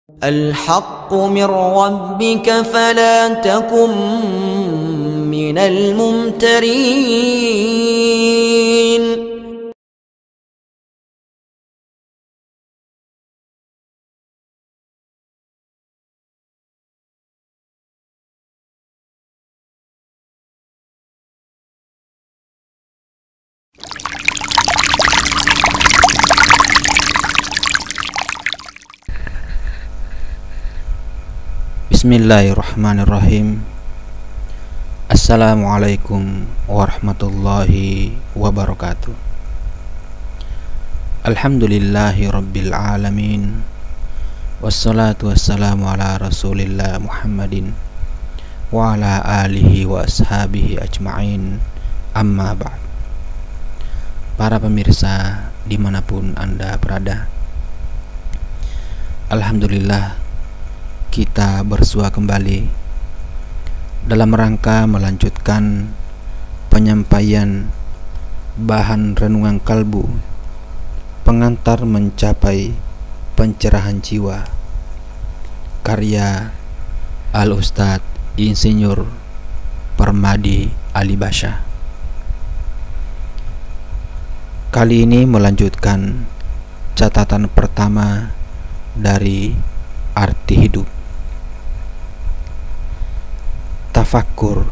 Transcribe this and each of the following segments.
الحق من ربك فلا تكن من الممترين. Bismillahirrahmanirrahim. Assalamualaikum warahmatullahi wabarakatuh. Alhamdulillahi rabbil alamin. Wassalatu wassalamu ala rasulillah Muhammadin wa ala alihi wa ashabihi ajma'in. Amma ba'd. Para pemirsa dimanapun Anda berada, Alhamdulillah kita bersua kembali dalam rangka melanjutkan penyampaian bahan renungan kalbu pengantar mencapai pencerahan jiwa, karya Al-Ustadz Insinyur Permadi Alibasha. Kali ini melanjutkan catatan pertama dari arti hidup. Tafakkur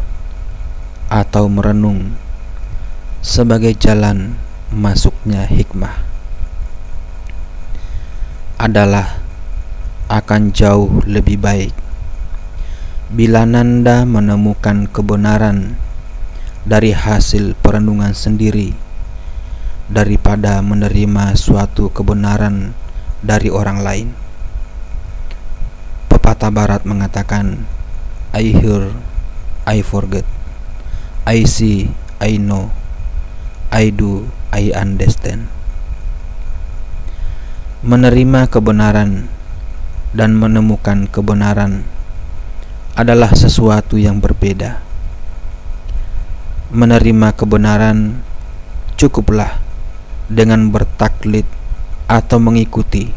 atau merenung sebagai jalan masuknya hikmah adalah akan jauh lebih baik bila Nanda menemukan kebenaran dari hasil perenungan sendiri daripada menerima suatu kebenaran dari orang lain. Pepatah Barat mengatakan, I hear, I forget, I see, I know, I do, I understand. Menerima kebenaran dan menemukan kebenaran adalah sesuatu yang berbeda. Menerima kebenaran cukuplah dengan bertaklid atau mengikuti,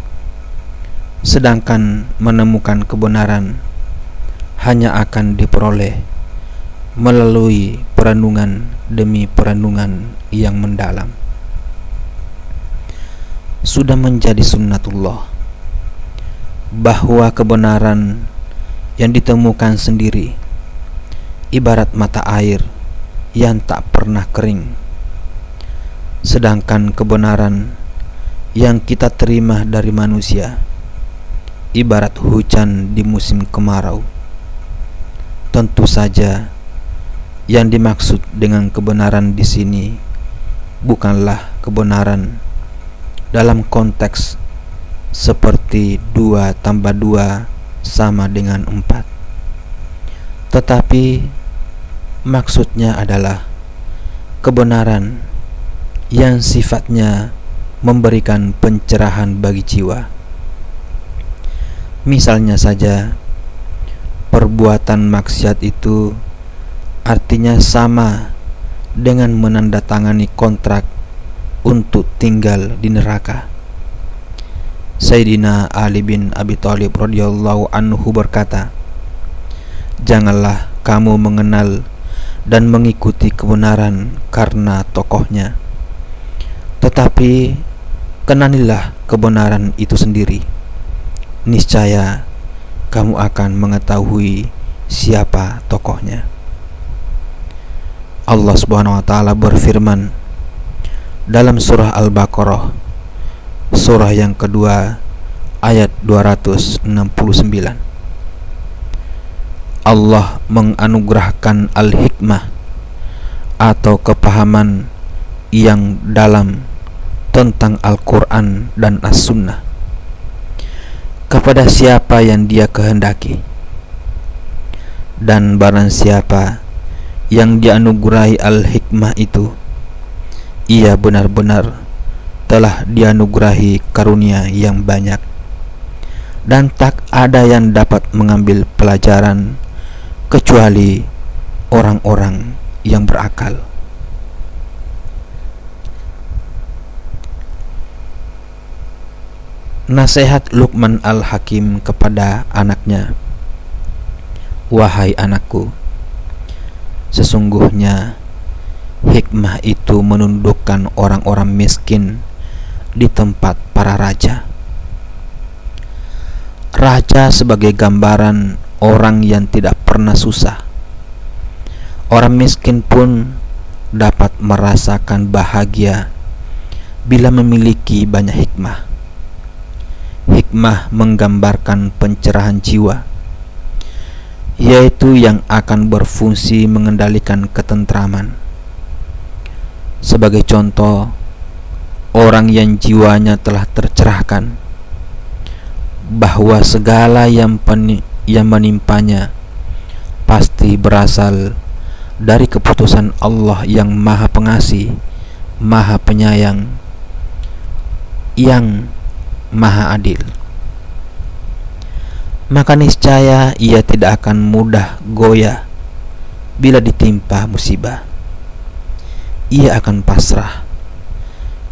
sedangkan menemukan kebenaran hanya akan diperoleh melalui perenungan demi perenungan yang mendalam. Sudah menjadi sunnatullah bahwa kebenaran yang ditemukan sendiri ibarat mata air yang tak pernah kering, sedangkan kebenaran yang kita terima dari manusia ibarat hujan di musim kemarau. Tentu saja yang dimaksud dengan kebenaran di sini bukanlah kebenaran dalam konteks seperti 2 tambah 2 sama dengan 4, tetapi maksudnya adalah kebenaran yang sifatnya memberikan pencerahan bagi jiwa. Misalnya saja, perbuatan maksiat itu artinya sama dengan menandatangani kontrak untuk tinggal di neraka. Sayyidina Ali bin Abi Thalib radhiyallahu anhu berkata, janganlah kamu mengenal dan mengikuti kebenaran karena tokohnya, tetapi kenalilah kebenaran itu sendiri. Niscaya kamu akan mengetahui siapa tokohnya. Allah Subhanahu wa taala berfirman dalam surah Al-Baqarah, surah yang kedua ayat 269. Allah menganugerahkan al-hikmah atau kepahaman yang dalam tentang Al-Quran dan As-Sunnah kepada siapa yang Dia kehendaki, dan barang siapa yang dianugerahi al-hikmah itu, ia benar-benar telah dianugerahi karunia yang banyak, dan tak ada yang dapat mengambil pelajaran kecuali orang-orang yang berakal. Nasihat Luqman Al-Hakim kepada anaknya, wahai anakku, sesungguhnya hikmah itu menundukkan orang-orang miskin di tempat para raja. Raja sebagai gambaran orang yang tidak pernah susah. Orang miskin pun dapat merasakan bahagia bila memiliki banyak hikmah. Hikmah menggambarkan pencerahan jiwa, yaitu yang akan berfungsi mengendalikan ketentraman. Sebagai contoh, orang yang jiwanya telah tercerahkan bahwa segala yang menimpanya pasti berasal dari keputusan Allah yang Maha Pengasih, Maha Penyayang, yang Maha Adil, maka niscaya ia tidak akan mudah goyah bila ditimpa musibah. Ia akan pasrah,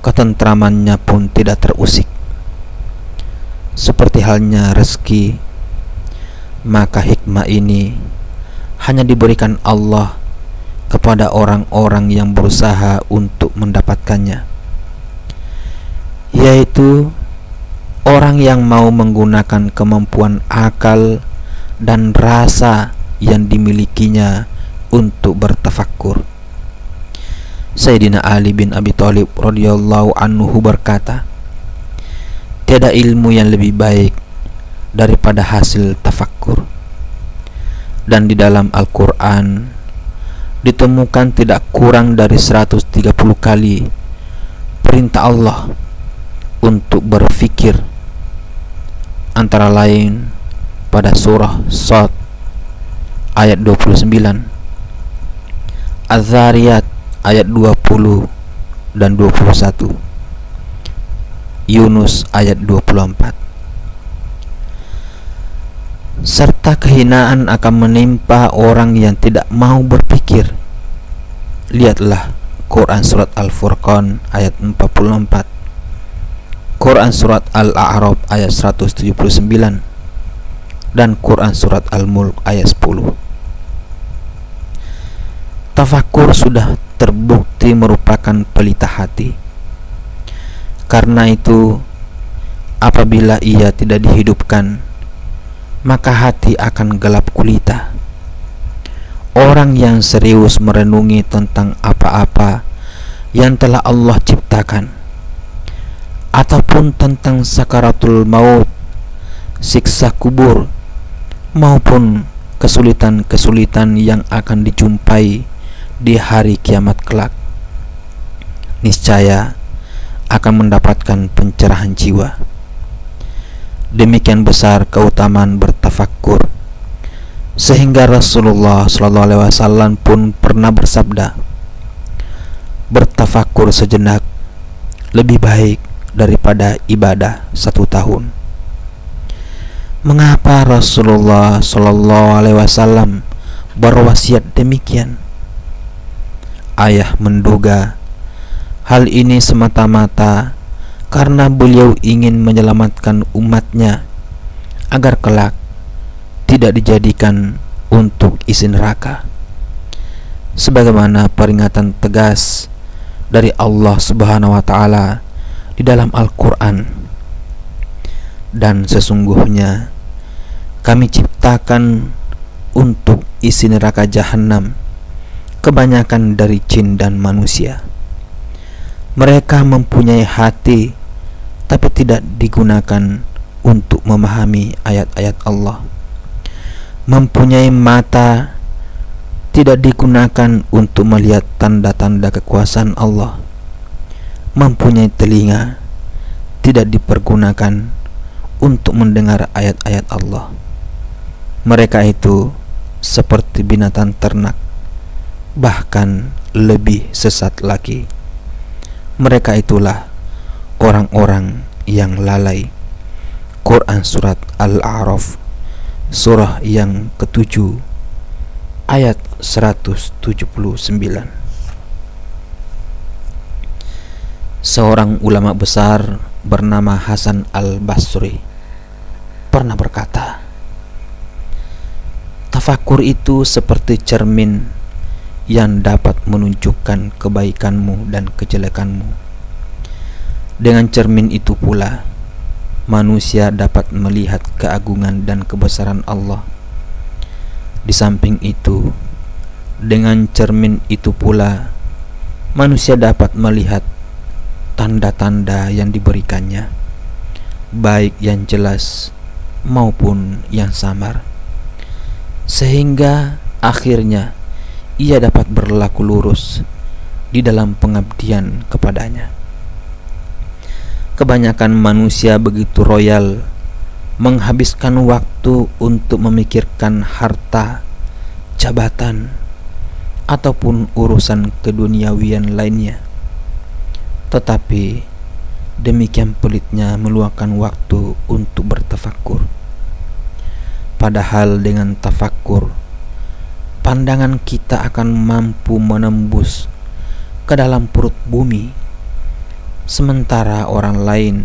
ketentramannya pun tidak terusik. Seperti halnya rezeki, maka hikmah ini hanya diberikan Allah kepada orang-orang yang berusaha untuk mendapatkannya, yaitu orang yang mau menggunakan kemampuan akal dan rasa yang dimilikinya untuk bertafakkur. Sayyidina Ali bin Abi Thalib radhiyallahu anhu berkata, tiada ilmu yang lebih baik daripada hasil tafakkur. Dan di dalam Al-Quran ditemukan tidak kurang dari 130 kali perintah Allah untuk berfikir, antara lain pada surah Shad ayat 29, Az-Zariyat ayat 20 dan 21, Yunus ayat 24. Serta kehinaan akan menimpa orang yang tidak mau berpikir. Lihatlah Quran surat Al-Furqan ayat 44, Quran surat Al-A'raf ayat 179, dan Quran surat Al-Mulk ayat 10. Tafakkur sudah terbukti merupakan pelita hati. Karena itu, apabila ia tidak dihidupkan, maka hati akan gelap gulita. Orang yang serius merenungi tentang apa-apa yang telah Allah ciptakan, ataupun tentang sakaratul maut, siksa kubur, maupun kesulitan-kesulitan yang akan dijumpai di hari kiamat kelak, niscaya akan mendapatkan pencerahan jiwa. Demikian besar keutamaan bertafakkur, sehingga Rasulullah SAW pun pernah bersabda, bertafakkur sejenak lebih baik daripada ibadah 1 tahun. Mengapa Rasulullah SAW berwasiat demikian? Ayah menduga hal ini semata-mata karena beliau ingin menyelamatkan umatnya agar kelak tidak dijadikan untuk isi neraka, sebagaimana peringatan tegas dari Allah Subhanahu wa Ta'ala di dalam Al-Quran. Dan sesungguhnya kami ciptakan untuk isi neraka jahanam kebanyakan dari jin dan manusia. Mereka mempunyai hati, tapi tidak digunakan untuk memahami ayat-ayat Allah. Mempunyai mata, tidak digunakan untuk melihat tanda-tanda kekuasaan Allah. Mempunyai telinga, tidak dipergunakan untuk mendengar ayat-ayat Allah. Mereka itu seperti binatang ternak, bahkan lebih sesat lagi. Mereka itulah orang-orang yang lalai. Quran surat Al-A'raf surah yang ke-7 ayat 179. Seorang ulama besar bernama Hasan al-Basri pernah berkata, tafakur itu seperti cermin yang dapat menunjukkan kebaikanmu dan kejelekanmu. Dengan cermin itu pula manusia dapat melihat keagungan dan kebesaran Allah. Di samping itu, dengan cermin itu pula manusia dapat melihat tanda-tanda yang diberikannya, baik yang jelas maupun yang samar, sehingga akhirnya ia dapat berlaku lurus di dalam pengabdian kepadanya. Kebanyakan manusia begitu royal menghabiskan waktu untuk memikirkan harta, jabatan, ataupun urusan keduniawian lainnya. Tetapi demikian pelitnya meluangkan waktu untuk bertafakkur. Padahal dengan tafakkur, pandangan kita akan mampu menembus ke dalam perut bumi, sementara orang lain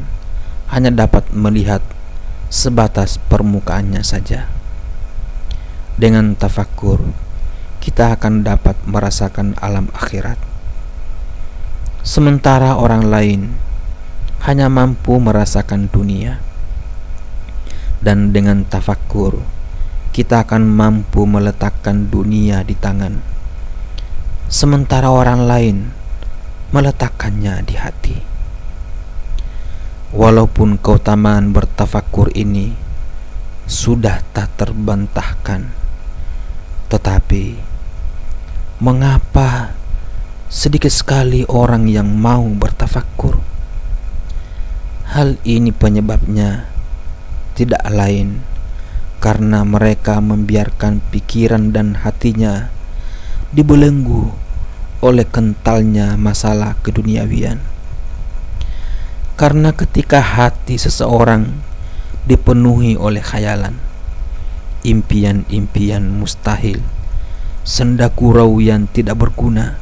hanya dapat melihat sebatas permukaannya saja. Dengan tafakkur, kita akan dapat merasakan alam akhirat, sementara orang lain hanya mampu merasakan dunia. Dan dengan tafakkur, kita akan mampu meletakkan dunia di tangan, sementara orang lain meletakkannya di hati. Walaupun keutamaan bertafakkur ini sudah tak terbantahkan, tetapi mengapa sedikit sekali orang yang mau bertafakkur? Hal ini penyebabnya tidak lain karena mereka membiarkan pikiran dan hatinya dibelenggu oleh kentalnya masalah keduniawian. Karena ketika hati seseorang dipenuhi oleh khayalan, impian-impian mustahil, senda gurau yang tidak berguna,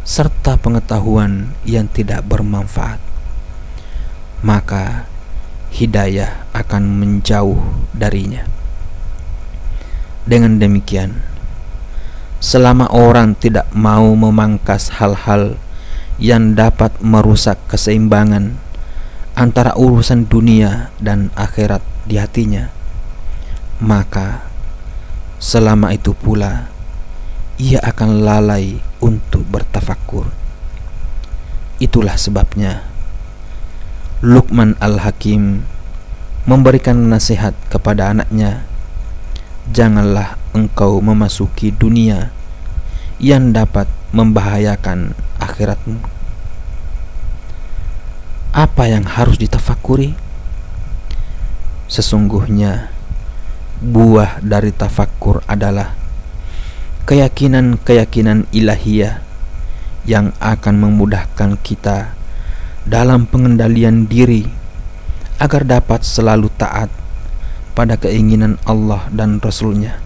serta pengetahuan yang tidak bermanfaat, maka hidayah akan menjauh darinya. Dengan demikian, selama orang tidak mau memangkas hal-hal yang dapat merusak keseimbangan antara urusan dunia dan akhirat di hatinya, maka selama itu pula ia akan lalai untuk bertafakkur. Itulah sebabnya Luqman Al-Hakim memberikan nasihat kepada anaknya, janganlah engkau memasuki dunia yang dapat membahayakan akhiratmu. Apa yang harus ditafakuri? Sesungguhnya buah dari tafakkur adalah keyakinan-keyakinan ilahiyah yang akan memudahkan kita dalam pengendalian diri agar dapat selalu taat pada keinginan Allah dan Rasul-Nya.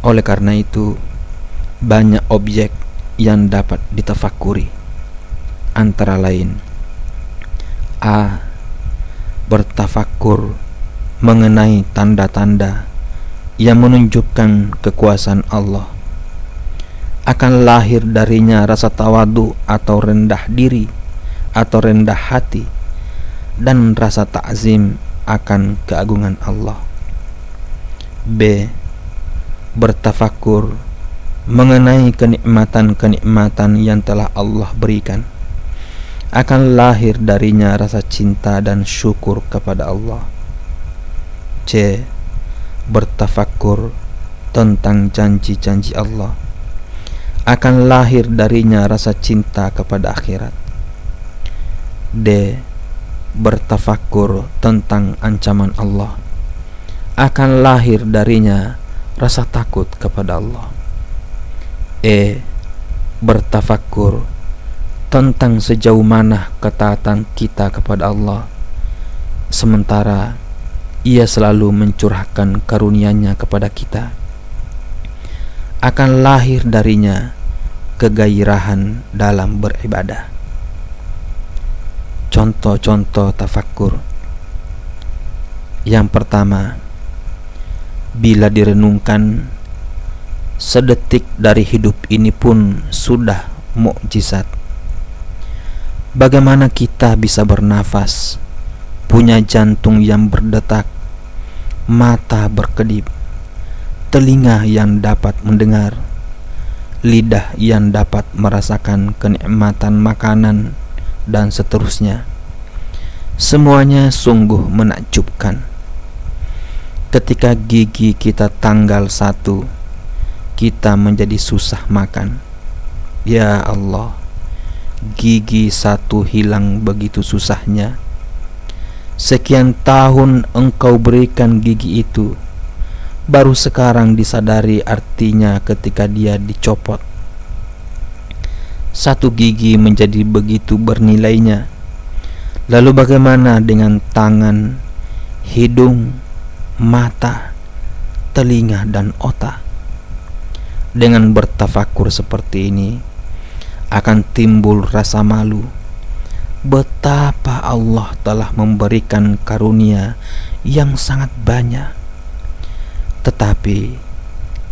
Oleh karena itu, banyak objek yang dapat ditafakuri, antara lain: A. Bertafakkur mengenai tanda-tanda yang menunjukkan kekuasaan Allah. Akan lahir darinya rasa tawadu atau rendah diri atau rendah hati, dan rasa ta'zim akan keagungan Allah. B. Bertafakkur mengenai kenikmatan-kenikmatan yang telah Allah berikan. Akan lahir darinya rasa cinta dan syukur kepada Allah. C. Bertafakkur tentang janji-janji Allah. Akan lahir darinya rasa cinta kepada akhirat. D. Bertafakkur tentang ancaman Allah. Akan lahir darinya rasa takut kepada Allah. E. Bertafakkur tentang sejauh mana ketaatan kita kepada Allah, sementara Ia selalu mencurahkan karunia-Nya kepada kita. Akan lahir darinya kegairahan dalam beribadah. Contoh-contoh tafakkur. Yang pertama, bila direnungkan, sedetik dari hidup ini pun sudah mukjizat. Bagaimana kita bisa bernafas, punya jantung yang berdetak, mata berkedip, telinga yang dapat mendengar, lidah yang dapat merasakan kenikmatan makanan, dan seterusnya. Semuanya sungguh menakjubkan. Ketika gigi kita tanggal 1, kita menjadi susah makan. Ya Allah, gigi 1 hilang begitu susahnya. Sekian tahun engkau berikan gigi itu, baru sekarang disadari artinya ketika dia dicopot. 1 gigi menjadi begitu bernilainya. Lalu bagaimana dengan tangan, hidung, mata, telinga, dan otak? Dengan bertafakur seperti ini, akan timbul rasa malu. Betapa Allah telah memberikan karunia yang sangat banyak, tetapi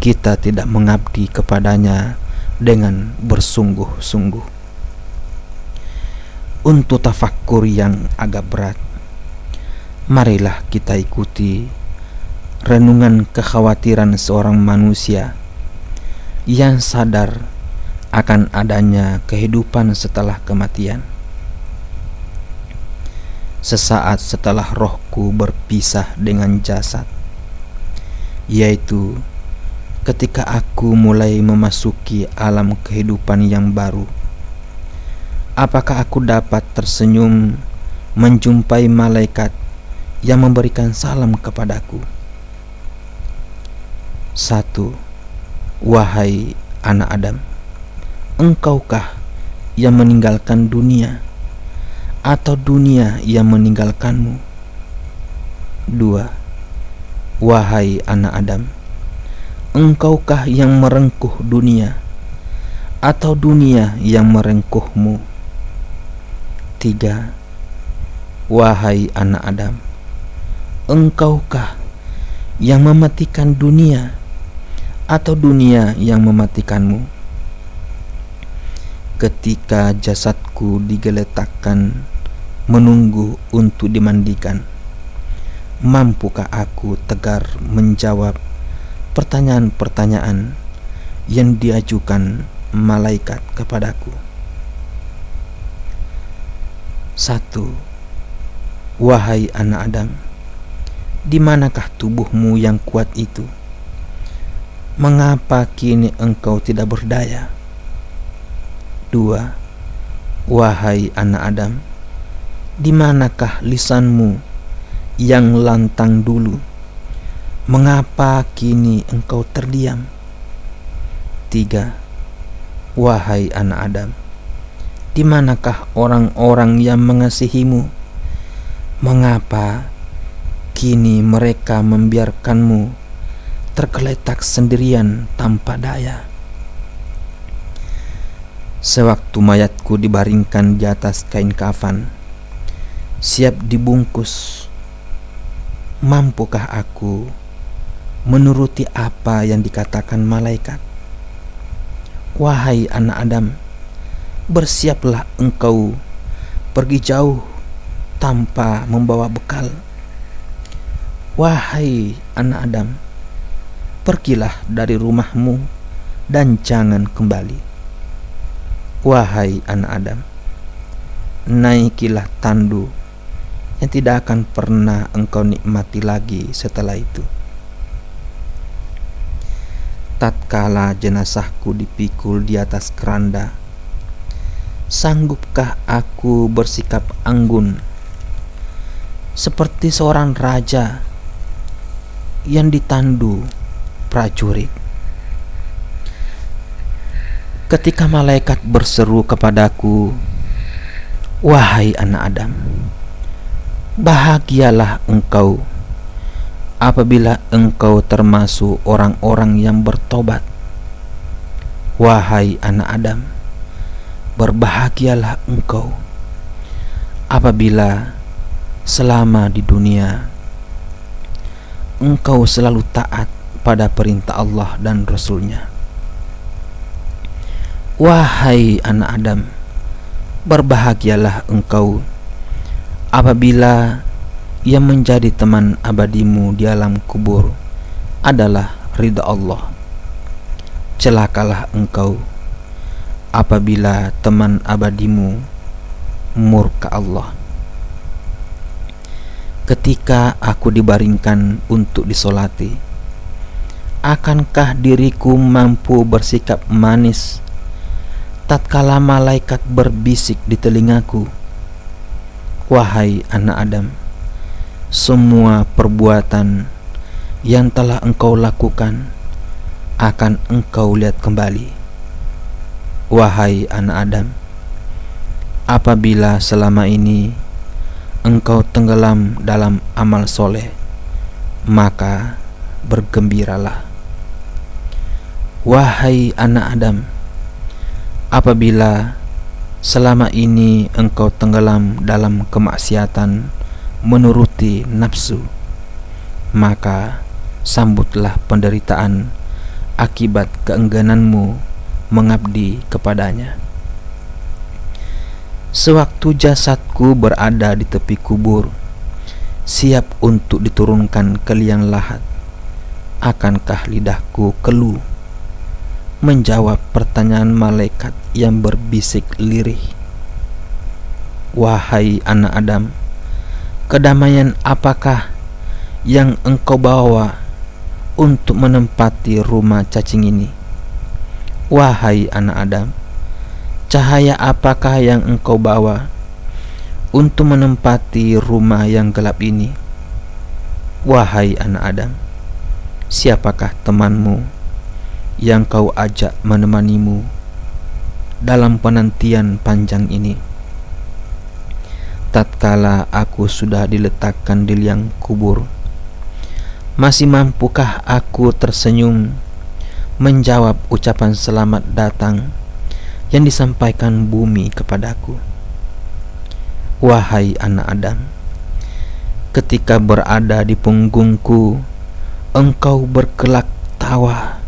kita tidak mengabdi kepadanya dengan bersungguh-sungguh. Untuk tafakkur yang agak berat, marilah kita ikuti renungan kekhawatiran seorang manusia yang sadar akan adanya kehidupan setelah kematian. Sesaat setelah rohku berpisah dengan jasad, yaitu ketika aku mulai memasuki alam kehidupan yang baru, apakah aku dapat tersenyum menjumpai malaikat yang memberikan salam kepadaku? 1. Wahai anak Adam, engkaukah yang meninggalkan dunia, atau dunia yang meninggalkanmu? 2. Wahai anak Adam, engkaukah yang merengkuh dunia, atau dunia yang merengkuhmu? 3. Wahai anak Adam, engkaukah yang mematikan dunia, atau dunia yang mematikanmu? Ketika jasadku digeletakkan menunggu untuk dimandikan, mampukah aku tegar menjawab pertanyaan-pertanyaan yang diajukan malaikat kepadaku? 1. Wahai anak Adam, di manakah tubuhmu yang kuat itu? Mengapa kini engkau tidak berdaya? 2. Wahai anak Adam, di manakah lisanmu yang lantang dulu? Mengapa kini engkau terdiam? 3. Wahai anak Adam, di manakah orang-orang yang mengasihimu? Mengapa kini mereka membiarkanmu tergeletak sendirian tanpa daya? Sewaktu mayatku dibaringkan di atas kain kafan, siap dibungkus, mampukah aku menuruti apa yang dikatakan malaikat? Wahai anak Adam, bersiaplah engkau pergi jauh tanpa membawa bekal. Wahai anak Adam, pergilah dari rumahmu dan jangan kembali. Wahai anak Adam, naikilah tandu yang tidak akan pernah engkau nikmati lagi setelah itu. Tatkala jenazahku dipikul di atas keranda, sanggupkah aku bersikap anggun seperti seorang raja yang ditandu prajurit? Ketika malaikat berseru kepadaku, wahai anak Adam, bahagialah engkau apabila engkau termasuk orang-orang yang bertobat. Wahai anak Adam, berbahagialah engkau apabila selama di dunia engkau selalu taat pada perintah Allah dan Rasul-Nya. Wahai anak Adam, berbahagialah engkau apabila yang menjadi teman abadimu di alam kubur adalah ridha Allah. Celakalah engkau apabila teman abadimu murka Allah. Ketika aku dibaringkan untuk disolati, akankah diriku mampu bersikap manis tatkala malaikat berbisik di telingaku? Wahai anak Adam, semua perbuatan yang telah engkau lakukan akan engkau lihat kembali. Wahai anak Adam, apabila selama ini engkau tenggelam dalam amal soleh, maka bergembiralah. Wahai anak Adam, apabila selama ini engkau tenggelam dalam kemaksiatan menuruti nafsu, maka sambutlah penderitaan akibat keenggananmu mengabdi kepadanya. Sewaktu jasadku berada di tepi kubur, siap untuk diturunkan ke liang lahat, akankah lidahku keluh menjawab pertanyaan malaikat yang berbisik lirih? Wahai anak Adam, kedamaian apakah yang engkau bawa untuk menempati rumah cacing ini? Wahai anak Adam, cahaya apakah yang engkau bawa untuk menempati rumah yang gelap ini? Wahai anak Adam, siapakah temanmu yang kau ajak menemanimu dalam penantian panjang ini? Tatkala aku sudah diletakkan di liang kubur, masih mampukah aku tersenyum menjawab ucapan selamat datang yang disampaikan bumi kepadaku? Wahai anak Adam, ketika berada di punggungku engkau berkelak tawa.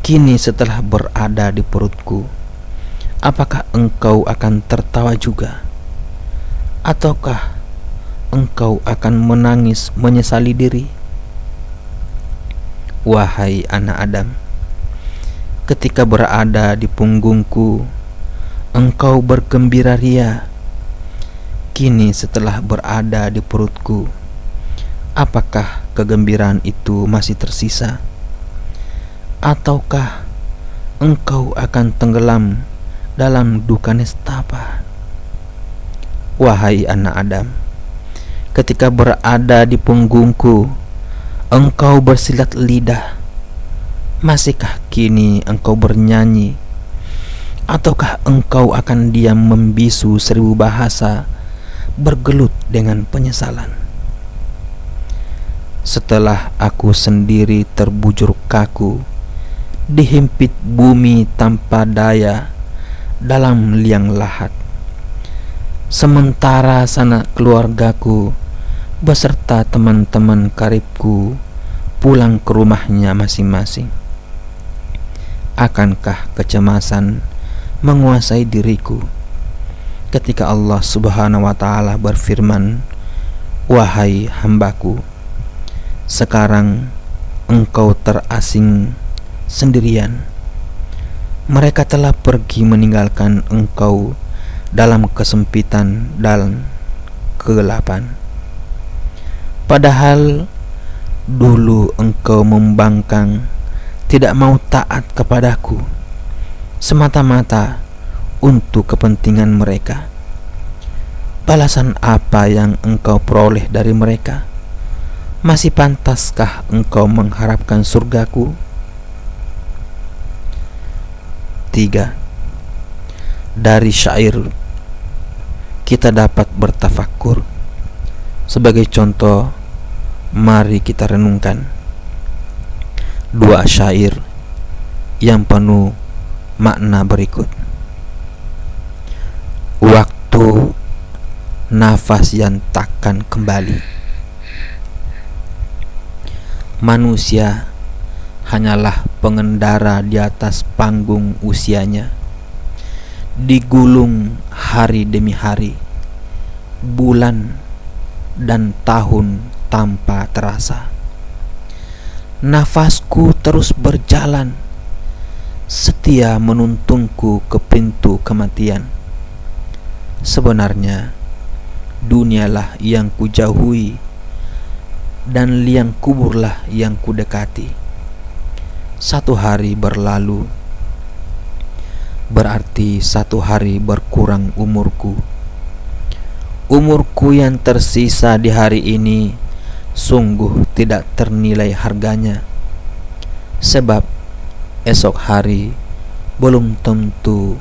Kini setelah berada di perutku, apakah engkau akan tertawa juga? Ataukah engkau akan menangis menyesali diri? Wahai anak Adam, ketika berada di punggungku engkau bergembira ria. Kini setelah berada di perutku, apakah kegembiraan itu masih tersisa? Ataukah engkau akan tenggelam dalam duka nestapa? Wahai anak Adam, ketika berada di punggungku engkau bersilat lidah. Masihkah kini engkau bernyanyi? Ataukah engkau akan diam membisu 1000 bahasa, bergelut dengan penyesalan? Setelah aku sendiri terbujur kaku, dihimpit bumi tanpa daya dalam liang lahat, sementara sanak keluargaku beserta teman-teman karibku pulang ke rumahnya masing-masing, akankah kecemasan menguasai diriku ketika Allah Subhanahu wa Ta'ala berfirman, wahai hambaku, sekarang engkau terasing sendirian. Mereka telah pergi meninggalkan engkau dalam kesempitan dan kegelapan. Padahal dulu engkau membangkang, tidak mau taat kepadaku semata-mata untuk kepentingan mereka. Balasan apa yang engkau peroleh dari mereka? Masih pantaskah engkau mengharapkan surgaku? 3. Dari syair kita dapat bertafakur. Sebagai contoh, mari kita renungkan 2 syair yang penuh makna berikut. Waktu nafas yang takkan kembali. Manusia hanyalah pengendara di atas panggung usianya, digulung hari demi hari, bulan dan tahun tanpa terasa. Nafasku terus berjalan, setia menuntunku ke pintu kematian. Sebenarnya dunialah yang kujauhi dan liang kuburlah yang kudekati. Satu hari berlalu, berarti satu hari berkurang umurku. Umurku yang tersisa di hari ini sungguh tidak ternilai harganya, sebab esok hari belum tentu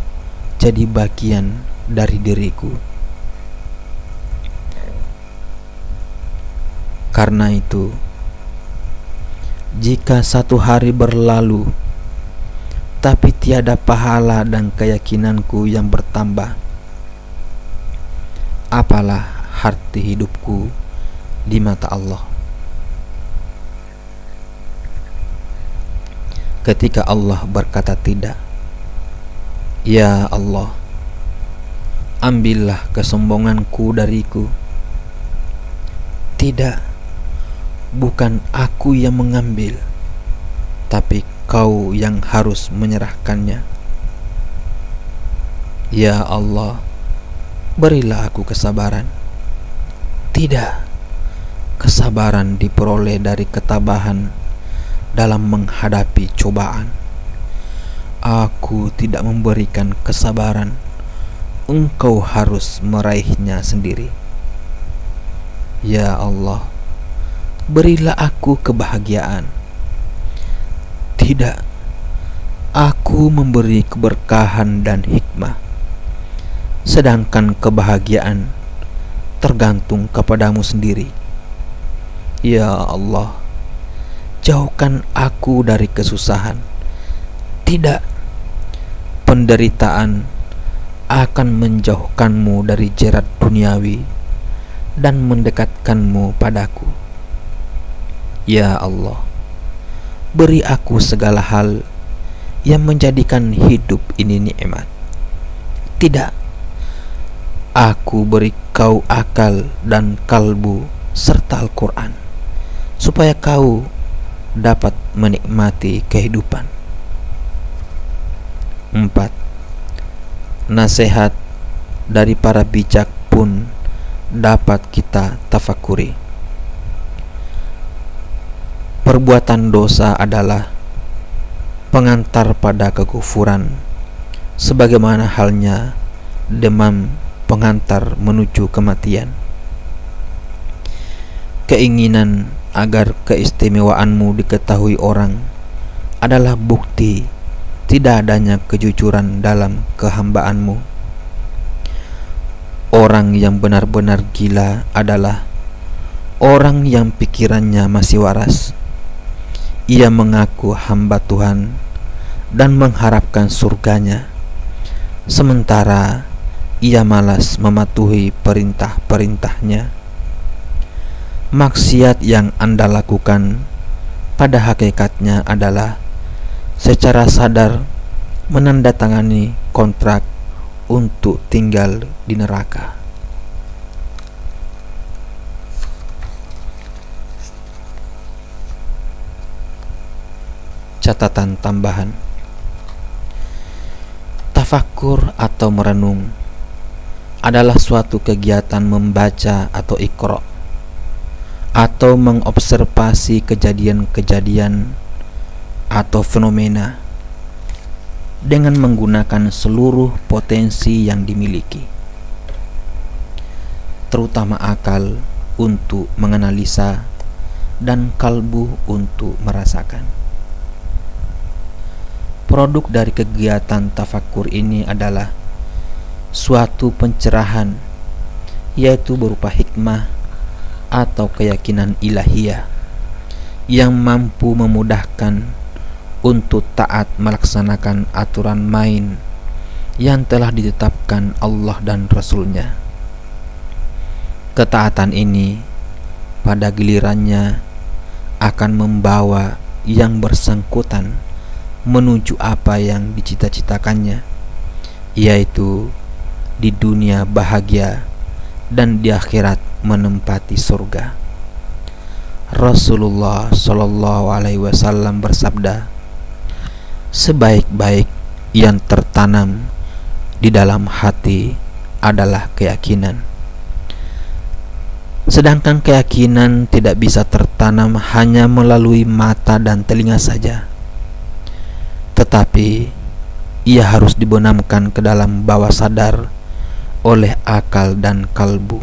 jadi bagian dari diriku. Karena itu, jika satu hari berlalu tapi tiada pahala dan keyakinanku yang bertambah, apalah arti hidupku di mata Allah? Ketika Allah berkata tidak, "Ya Allah, ambillah kesombonganku dariku." Tidak, bukan aku yang mengambil, tapi Kau yang harus menyerahkannya. Ya Allah, berilah aku kesabaran. Tidak, kesabaran diperoleh dari ketabahan dalam menghadapi cobaan. Aku tidak memberikan kesabaran, Engkau harus meraihnya sendiri. Ya Allah, berilah aku kebahagiaan. Tidak, aku memberi keberkahan dan hikmah, sedangkan kebahagiaan tergantung kepadamu sendiri. Ya Allah, jauhkan aku dari kesusahan. Tidak, penderitaan akan menjauhkanmu dari jerat duniawi dan mendekatkanmu padaku. Ya Allah, beri aku segala hal yang menjadikan hidup ini nikmat. Tidak, aku beri Kau akal dan kalbu serta Al-Quran, supaya Kau dapat menikmati kehidupan. 4. Nasihat dari para bijak pun dapat kita tafakuri. Perbuatan dosa adalah pengantar pada kekufuran, sebagaimana halnya demam pengantar menuju kematian. Keinginan agar keistimewaanmu diketahui orang adalah bukti tidak adanya kejujuran dalam kehambaanmu. Orang yang benar-benar gila adalah orang yang pikirannya masih waras. Ia mengaku hamba Tuhan dan mengharapkan surganya, sementara ia malas mematuhi perintah-perintahnya. Maksiat yang Anda lakukan pada hakikatnya adalah secara sadar menandatangani kontrak untuk tinggal di neraka. Catatan tambahan: tafakkur atau merenung adalah suatu kegiatan membaca atau iqra, atau mengobservasi kejadian-kejadian atau fenomena dengan menggunakan seluruh potensi yang dimiliki, terutama akal untuk menganalisa dan kalbu untuk merasakan. Produk dari kegiatan tafakkur ini adalah suatu pencerahan, yaitu berupa hikmah atau keyakinan ilahiyah yang mampu memudahkan untuk taat melaksanakan aturan main yang telah ditetapkan Allah dan Rasul-Nya. Ketaatan ini pada gilirannya akan membawa yang bersangkutan menuju apa yang dicita-citakannya, yaitu di dunia bahagia dan di akhirat menempati surga. Rasulullah Shallallahu Alaihi Wasallam bersabda, sebaik-baik yang tertanam di dalam hati adalah keyakinan. Sedangkan keyakinan tidak bisa tertanam hanya melalui mata dan telinga saja, tetapi ia harus dibenamkan ke dalam bawah sadar oleh akal dan kalbu.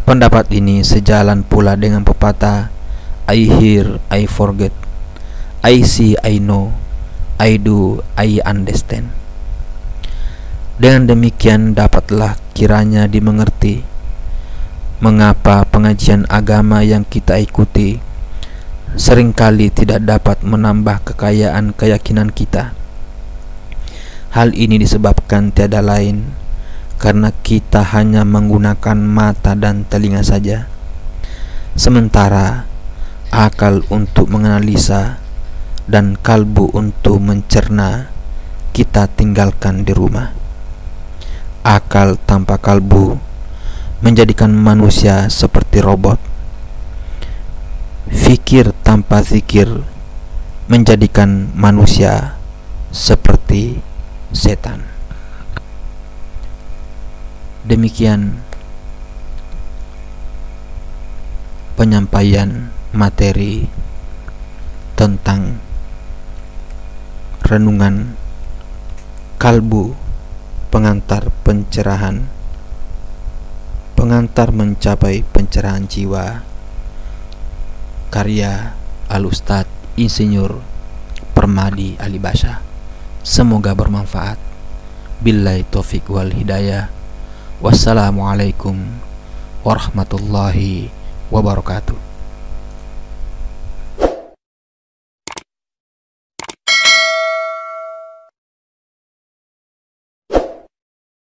Pendapat ini sejalan pula dengan pepatah I hear, I forget, I see, I know, I do, I understand. Dengan demikian dapatlah kiranya dimengerti mengapa pengajian agama yang kita ikuti seringkali tidak dapat menambah kekayaan keyakinan kita. Hal ini disebabkan tiada lain karena kita hanya menggunakan mata dan telinga saja, sementara akal untuk menganalisa dan kalbu untuk mencerna kita tinggalkan di rumah. Akal tanpa kalbu menjadikan manusia seperti robot. Fikir tanpa zikir menjadikan manusia seperti setan. Demikian penyampaian materi tentang renungan kalbu, pengantar pencerahan, pengantar mencapai pencerahan jiwa, karya Al-Ustadz Insinyur Permadi Alibasa. Semoga bermanfaat. Billahi taufik wal hidayah. Wassalamualaikum warahmatullahi wabarakatuh.